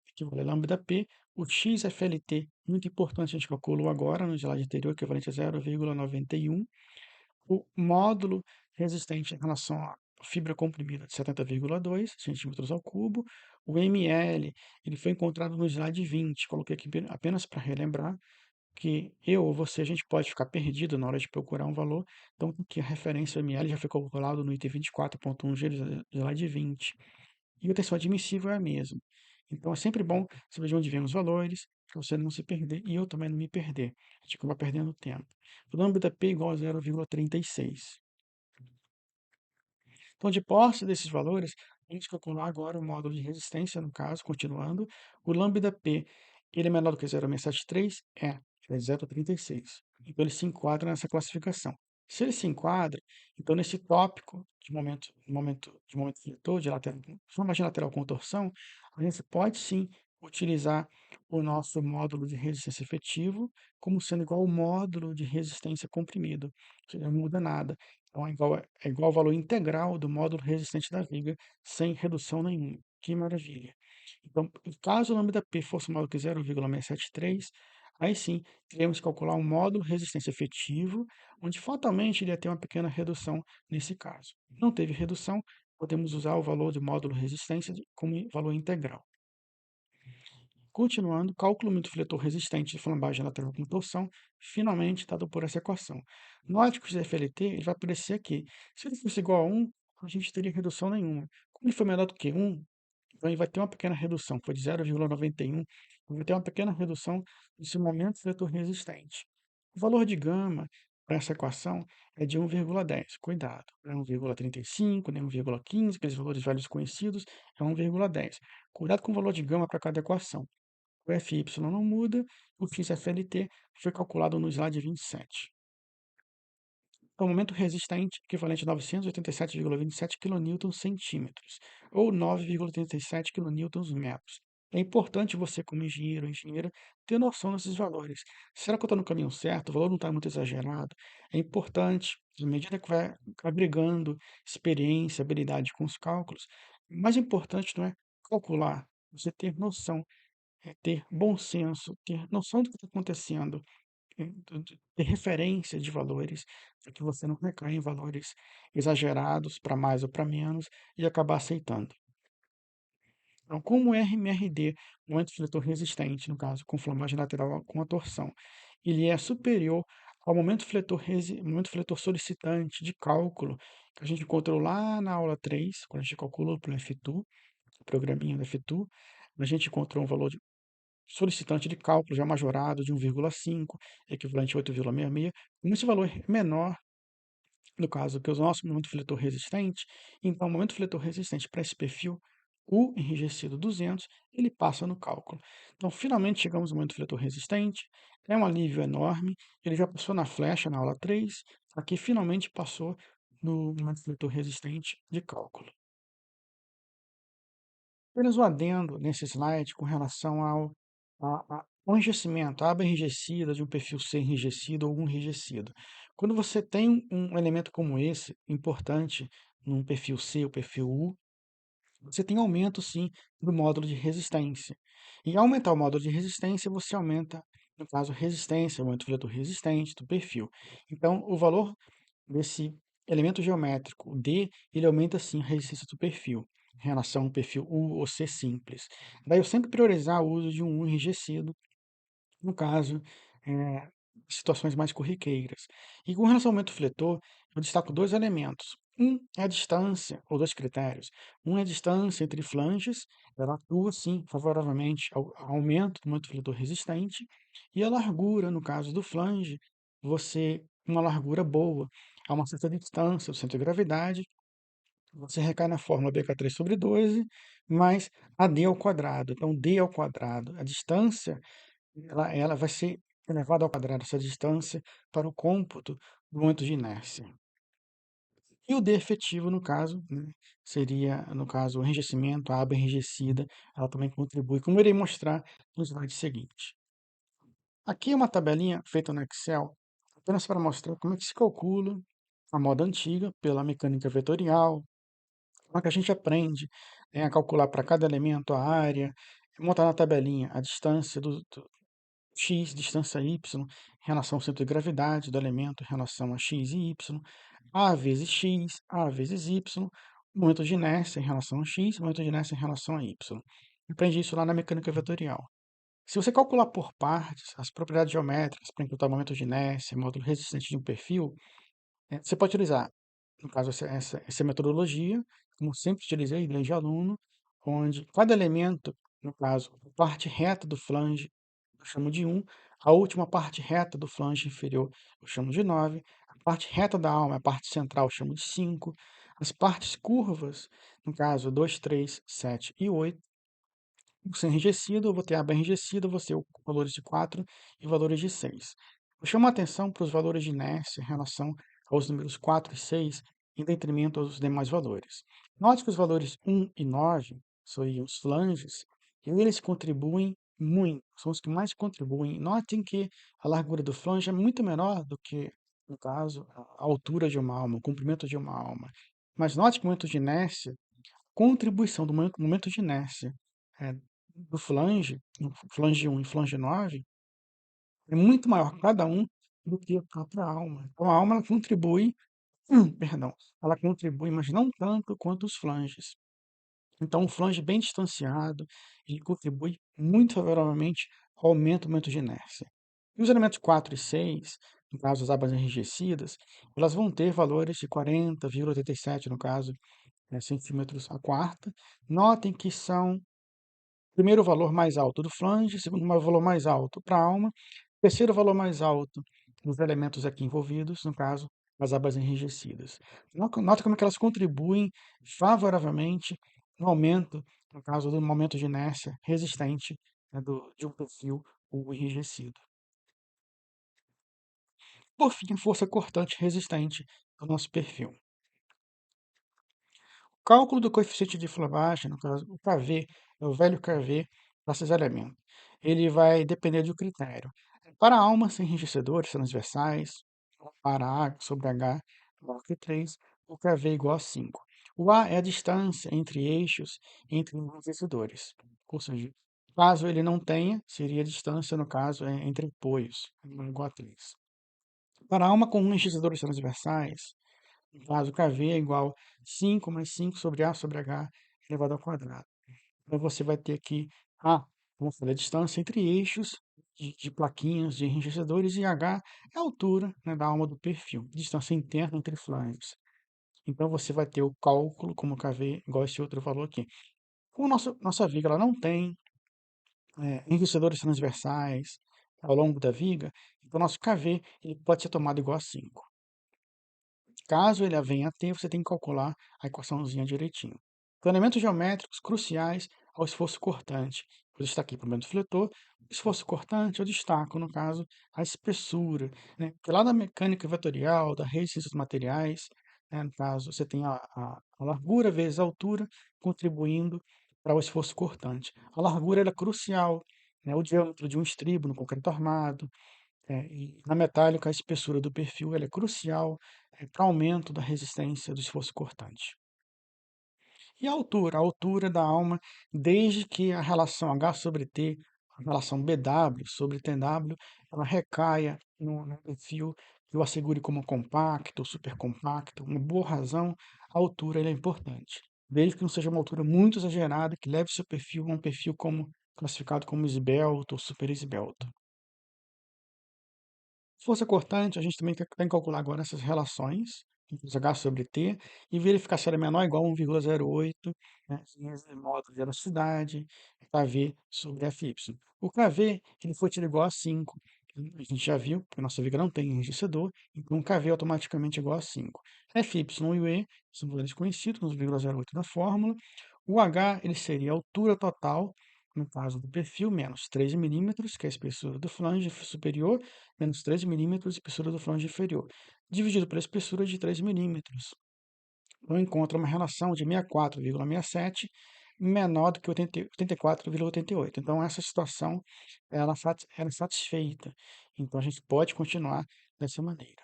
equivale a lambda P, o XFLT, muito importante, a gente calculou agora no slide anterior, equivalente a 0,91, o módulo resistente em relação à fibra comprimida de 70,2 centímetros ao cubo. O ml, ele foi encontrado no slide 20. Coloquei aqui apenas para relembrar que eu ou você, a gente pode ficar perdido na hora de procurar um valor. Então, que a referência ml já foi calculado no item 24.1 slide 20. E o tensor admissível é a mesma. Então, é sempre bom saber de onde vêm os valores, para você não se perder e eu também não me perder. A gente acaba perdendo tempo. O lambda P igual a 0,36. Então, de posse desses valores, a gente calcular agora o módulo de resistência, no caso, continuando. O lambda P, ele é menor do que 0,673? É 0,36. Então, ele se enquadra nessa classificação. Se ele se enquadra, então, nesse tópico de momento fletor, de lateral, forma de lateral com torção, a gente pode sim utilizar o nosso módulo de resistência efetivo como sendo igual ao módulo de resistência comprimido. Ou seja, não muda nada. Então, é igual ao valor integral do módulo resistente da viga, sem redução nenhuma. Que maravilha! Então, caso o lambda P fosse maior que 0,673, aí sim, teríamos que calcular um módulo resistência efetivo, onde fatalmente ele ia ter uma pequena redução nesse caso. Não teve redução, podemos usar o valor do módulo resistência como valor integral. Continuando, cálculo muito fletor resistente de flambagem lateral com torção, finalmente dado por essa equação. Note que o CFLT ele vai aparecer aqui. Se ele fosse igual a 1, a gente teria redução nenhuma. Como ele foi menor do que 1, então ele vai ter uma pequena redução, foi de 0,91, vai ter uma pequena redução nesse momento fletor resistente. O valor de gama para essa equação é de 1,10. Cuidado, não é 1,35, nem 1,15, aqueles valores velhos conhecidos, é 1,10. Cuidado com o valor de gama para cada equação. O FY não muda, o XFLT foi calculado no slide 27. Então, o momento resistente equivalente a 987,27 kNm/centímetros, ou 9,87 kNm. É importante você, como engenheiro ou engenheira, ter noção desses valores. Será que eu estou no caminho certo? O valor não está muito exagerado? É importante, à medida que vai agregando experiência, habilidade com os cálculos, o mais importante não é calcular, você ter noção, ter bom senso, ter noção do que está acontecendo, ter referência de valores, para que você não recaia em valores exagerados para mais ou para menos e acabar aceitando. Então, como o RMRD, momento fletor resistente, no caso, com flamagem lateral com a torção, ele é superior ao momento fletor solicitante de cálculo, que a gente encontrou lá na aula 3, quando a gente calculou pelo F2, o programinha do F2, a gente encontrou um valor solicitante de cálculo já majorado de 1,5, equivalente a 8,66. Como esse valor é menor, no caso, que o nosso momento fletor resistente, então o momento fletor resistente para esse perfil, o enrijecido 200, ele passa no cálculo. Então, finalmente chegamos ao momento fletor resistente, é um alívio enorme, ele já passou na flecha na aula 3, aqui finalmente passou no momento fletor resistente de cálculo. Apenas um adendo nesse slide com relação ao enrijecimento, a aba enrijecida de um perfil C enrijecido ou um enrijecido. Quando você tem um elemento como esse, importante, num perfil C ou perfil U, você tem aumento, sim, do módulo de resistência. E ao aumentar o módulo de resistência, você aumenta, no caso, resistência, aumenta o vetor resistente do perfil. Então, o valor desse elemento geométrico, o D, ele aumenta sim a resistência do perfil, em relação ao perfil U ou C simples. Daí eu sempre priorizar o uso de um U enrijecido, no caso, situações mais corriqueiras. E com relação ao aumento fletor, eu destaco dois elementos. Um é a distância, ou dois critérios. Um é a distância entre flanges, ela atua, sim, favoravelmente ao aumento do aumento fletor resistente, e a largura, no caso do flange, uma largura boa, a uma certa distância do centro de gravidade, você recai na fórmula BK3 sobre 12, mais AD ao quadrado. Então, D ao quadrado, a distância ela vai ser elevada ao quadrado essa distância para o cômputo do momento de inércia. E o D efetivo, no caso, né, seria, no caso, o enrijecimento, a aba enrijecida, ela também contribui, como eu irei mostrar no slide seguinte. Aqui é uma tabelinha feita no Excel, apenas para mostrar como é que se calcula a moda antiga, pela mecânica vetorial, como é que a gente aprende, né, a calcular para cada elemento a área, montar na tabelinha a distância do x, distância y, em relação ao centro de gravidade do elemento em relação a x e y, a vezes x, a vezes y, momento de inércia em relação a x, momento de inércia em relação a y. Aprendi isso lá na mecânica vetorial. Se você calcular por partes as propriedades geométricas para imputar momento de inércia, módulo resistente de um perfil, você pode utilizar, no caso, essa metodologia, como sempre utilizei desde aluno, onde cada elemento, no caso, a parte reta do flange, eu chamo de 1, a última parte reta do flange inferior, eu chamo de 9, a parte reta da alma, a parte central, eu chamo de 5, as partes curvas, no caso, 2, 3, 7 e 8, sem enrijecido, eu vou ter aba enrijecida, eu vou ter valores de 4 e valores de 6. Eu chamo a atenção para os valores de inércia em relação aos números 4 e 6, em detrimento aos demais valores. Note que os valores 1 e 9, seriam os flanges, eles contribuem muito, são os que mais contribuem. Notem que a largura do flange é muito menor do que, no caso, a altura de uma alma, o comprimento de uma alma. Mas note que o momento de inércia, contribuição do momento de inércia é, do flange, no flange 1 e flange 9, é muito maior cada um do que a própria alma. Então a alma ela contribui, perdão, ela contribui, mas não tanto quanto os flanges. Então um flange bem distanciado, ele contribui muito favoravelmente ao aumento do momento de inércia. E os elementos 4 e 6, no caso as abas enrijecidas, elas vão ter valores de 40,87, no caso, centímetros a quarta. Notem que são, primeiro, o valor mais alto do flange, segundo, o valor mais alto para a alma, terceiro, o valor mais alto dos elementos aqui envolvidos, no caso, as abas enrijecidas. Nota como é que elas contribuem favoravelmente no aumento, no caso do momento de inércia resistente, né, de um perfil ou enrijecido. Por fim, a força cortante resistente do nosso perfil. Cálculo do coeficiente de flambagem, no caso, o KV, é o velho KV para esses elementos. Ele vai depender do critério. Para almas sem enrijecedores transversais, para A sobre H, maior que 3, o KV é igual a 5. O A é a distância entre eixos entre enrijecedores. Ou seja, caso ele não tenha, seria a distância, no caso, entre apoios, igual a 3. Para alma com enrijecedores transversais, no caso, KV é igual a 5 mais 5 sobre A sobre H elevado ao quadrado. Então, você vai ter aqui A, vamos fazer a distância entre eixos de plaquinhas, de enrijecedores, e H é a altura, né, da alma do perfil, distância interna entre flanges. Então, você vai ter o cálculo como KV igual a esse outro valor aqui. Como nossa viga ela não tem enrijecedores transversais ao longo da viga, então nosso KV ele pode ser tomado igual a 5. Caso ele a venha a ter, você tem que calcular a equaçãozinha direitinho. Então, elementos geométricos cruciais ao esforço cortante. Eu destaquei para o momento fletor. O esforço cortante, eu destaco, no caso, a espessura. Né? Porque lá na mecânica vetorial, da resistência dos materiais, né, no caso, você tem a largura vezes a altura contribuindo para o esforço cortante. A largura ela é crucial. Né? O diâmetro de um estribo no concreto armado, e na metálica, a espessura do perfil ela é crucial para aumento da resistência do esforço cortante. E a altura da alma, desde que a relação H sobre T, a relação BW sobre TW, ela recaia no perfil que o assegure como compacto ou supercompacto, uma boa razão, a altura ela é importante. Desde que não seja uma altura muito exagerada, que leve seu perfil a um perfil como, classificado como esbelto ou super esbelto. Força cortante, a gente também tem que calcular agora essas relações, H sobre T, e verificar se ela é menor ou igual a 1,08, né, vezes módulo de velocidade, KV sobre FY. O KV, ele foi tido igual a 5. A gente já viu, porque a nossa viga não tem enrijecedor, então o KV é automaticamente igual a 5. FY e o E são valores conhecidos, nos 0,08 da fórmula. O H, ele seria a altura total, no caso do perfil, menos 13 milímetros, que é a espessura do flange superior, menos 13 milímetros, espessura do flange inferior, dividido pela espessura de 3 milímetros. Então, encontra uma relação de 64,67 menor do que 84,88. Então, essa situação ela é satisfeita. Então, a gente pode continuar dessa maneira.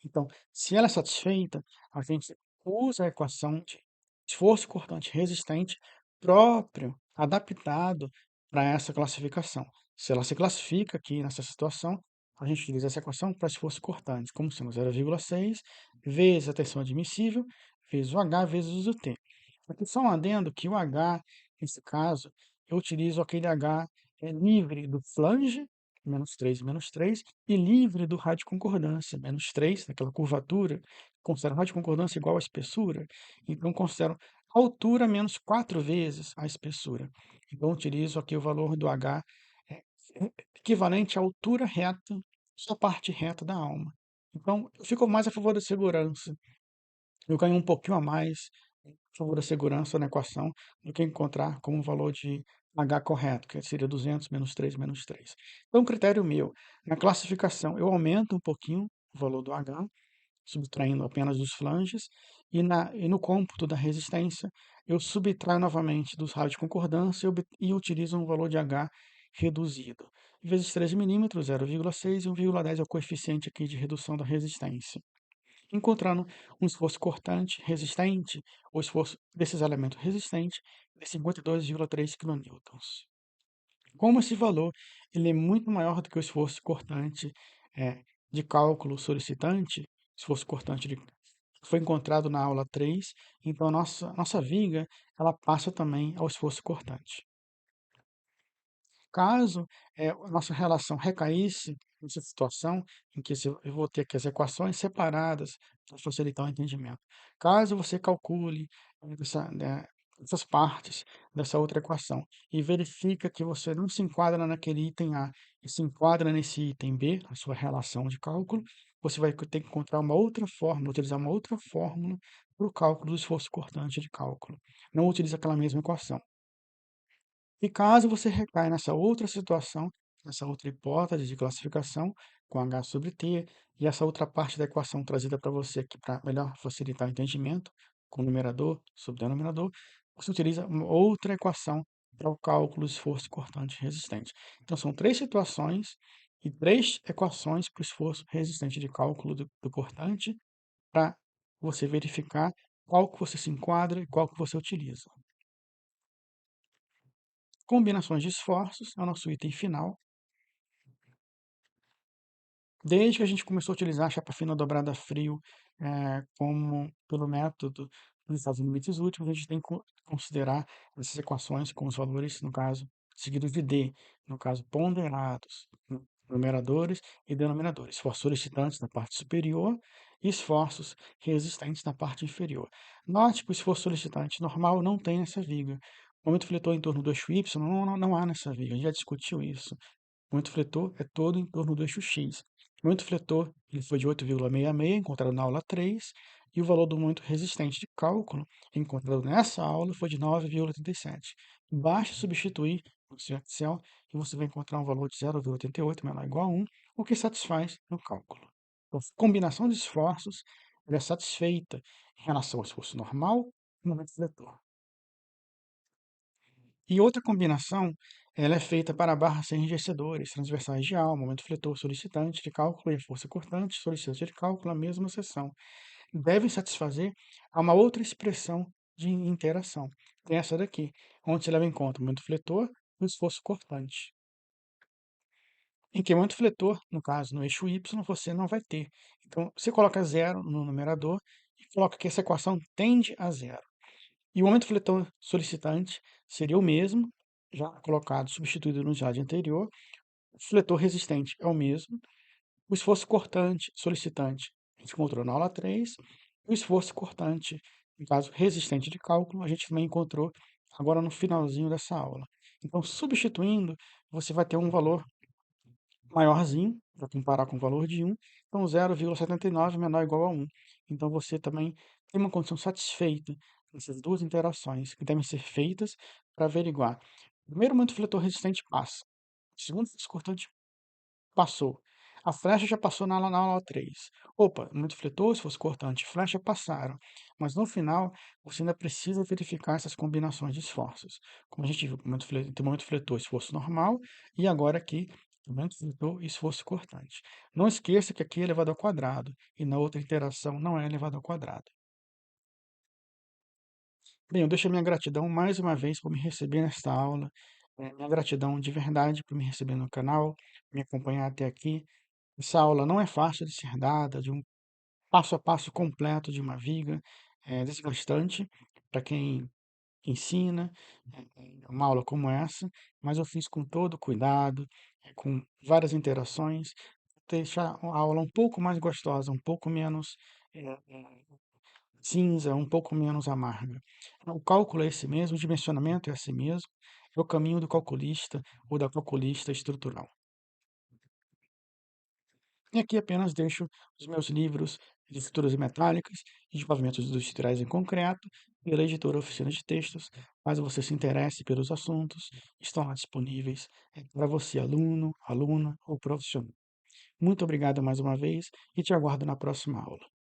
Então, se ela é satisfeita, a gente usa a equação de esforço cortante resistente próprio, adaptado para essa classificação. Se ela se classifica aqui nessa situação, a gente utiliza essa equação para esforço cortante, como sendo 0,6 vezes a tensão admissível, vezes o H, vezes o T. Aqui só um adendo que o H, nesse caso, eu utilizo aquele H livre do flange, menos 3, e livre do raio de concordância, menos 3, daquela curvatura, considero raio de concordância igual à espessura, então considero altura menos 4 vezes a espessura. Então, utilizo aqui o valor do H é, equivalente à altura reta, só parte reta da alma. Então, eu fico mais a favor da segurança. Eu ganho um pouquinho a mais a favor da segurança na equação do que encontrar como um valor de H correto, que seria 200 menos 3 menos 3. Então, critério meu, na classificação, eu aumento um pouquinho o valor do H, subtraindo apenas dos flanges, e no cômputo da resistência, eu subtraio novamente dos raios de concordância e utilizo um valor de H reduzido. Vezes 13 milímetros, 0,6 e 1,10 é o coeficiente aqui de redução da resistência encontrando um esforço cortante resistente, o esforço desses elementos resistentes de 52,3 kN. Como esse valor ele é muito maior do que o esforço cortante de cálculo solicitante, esforço cortante que foi encontrado na aula 3, então a nossa viga ela passa também ao esforço cortante. Caso a nossa relação recaísse nessa situação em que eu vou ter aqui as equações separadas para facilitar o entendimento. Caso você calcule essas partes dessa outra equação e verifica que você não se enquadra naquele item A e se enquadra nesse item B, a sua relação de cálculo, você vai ter que encontrar uma outra fórmula, utilizar uma outra fórmula para o cálculo do esforço cortante de cálculo. Não utiliza aquela mesma equação. E caso você recaia nessa outra situação, nessa outra hipótese de classificação, com H sobre T, e essa outra parte da equação trazida para você aqui para melhor facilitar o entendimento, com numerador sobre denominador, você utiliza uma outra equação para o cálculo do esforço cortante resistente. Então, são 3 situações e 3 equações para o esforço resistente de cálculo do cortante, para você verificar qual que você se enquadra e qual que você utiliza. Combinações de esforços é o nosso item final. Desde que a gente começou a utilizar a chapa fina dobrada a frio como pelo método dos Estados limites últimos, a gente tem que considerar essas equações com os valores, no caso, seguidos de D, no caso, ponderados, numeradores e denominadores. Esforços solicitantes na parte superior e esforços resistentes na parte inferior. Note que o esforço solicitante normal não tem essa viga. O momento fletor em torno do eixo Y não há nessa viga, a gente já discutiu isso. O momento fletor é todo em torno do eixo X. O momento fletor ele foi de 8,66, encontrado na aula 3, e o valor do momento resistente de cálculo, encontrado nessa aula, foi de 9,87. Basta substituir no seu Excel e você vai encontrar um valor de 0,88 menor ou igual a 1, o que satisfaz no cálculo. Então, a combinação de esforços ela é satisfeita em relação ao esforço normal e momento fletor. E outra combinação, ela é feita para barras sem enrijecedores, transversais de alma, momento fletor solicitante de cálculo e a força cortante solicitante de cálculo, a mesma seção. Devem satisfazer a uma outra expressão de interação, que é essa daqui, onde se leva em conta o momento fletor e o esforço cortante. Em que o momento fletor, no caso, no eixo Y, você não vai ter. Então, você coloca zero no numerador e coloca que essa equação tende a zero. E o momento fletor solicitante seria o mesmo, já colocado, substituído no slide anterior. O fletor resistente é o mesmo. O esforço cortante solicitante a gente encontrou na aula 3. E o esforço cortante, no caso resistente de cálculo, a gente também encontrou agora no finalzinho dessa aula. Então, substituindo, você vai ter um valor maiorzinho, para comparar com o valor de 1, então 0,79 menor ou igual a 1. Então você também tem uma condição satisfeita nessas duas interações que devem ser feitas para averiguar. Primeiro, muito fletor resistente passa. Segundo, fluxo cortante passou. A flecha já passou na aula 3. Opa, muito fletor, se fosse cortante, flecha passaram. Mas no final, você ainda precisa verificar essas combinações de esforços. Como a gente viu, tem momento fletor, esforço normal, e agora aqui, momento fletor, esforço cortante. Não esqueça que aqui é elevado ao quadrado, e na outra interação não é elevado ao quadrado. Bem, eu deixo a minha gratidão mais uma vez por me receber nesta aula. Minha gratidão de verdade por me receber no canal, me acompanhar até aqui. Essa aula não é fácil de ser dada, de um passo a passo completo de uma viga, é desgastante para quem ensina uma aula como essa, mas eu fiz com todo cuidado, com várias interações, deixar a aula um pouco mais gostosa, um pouco menos cinza, um pouco menos amarga. O cálculo é esse mesmo, o dimensionamento é esse mesmo, é o caminho do calculista ou da calculista estrutural. E aqui apenas deixo os meus livros de estruturas metálicas e de pavimentos industriais em concreto, pela editora Oficina de Textos. Caso você se interesse pelos assuntos, estão lá disponíveis para você, aluno, aluna ou profissional. Muito obrigado mais uma vez e te aguardo na próxima aula.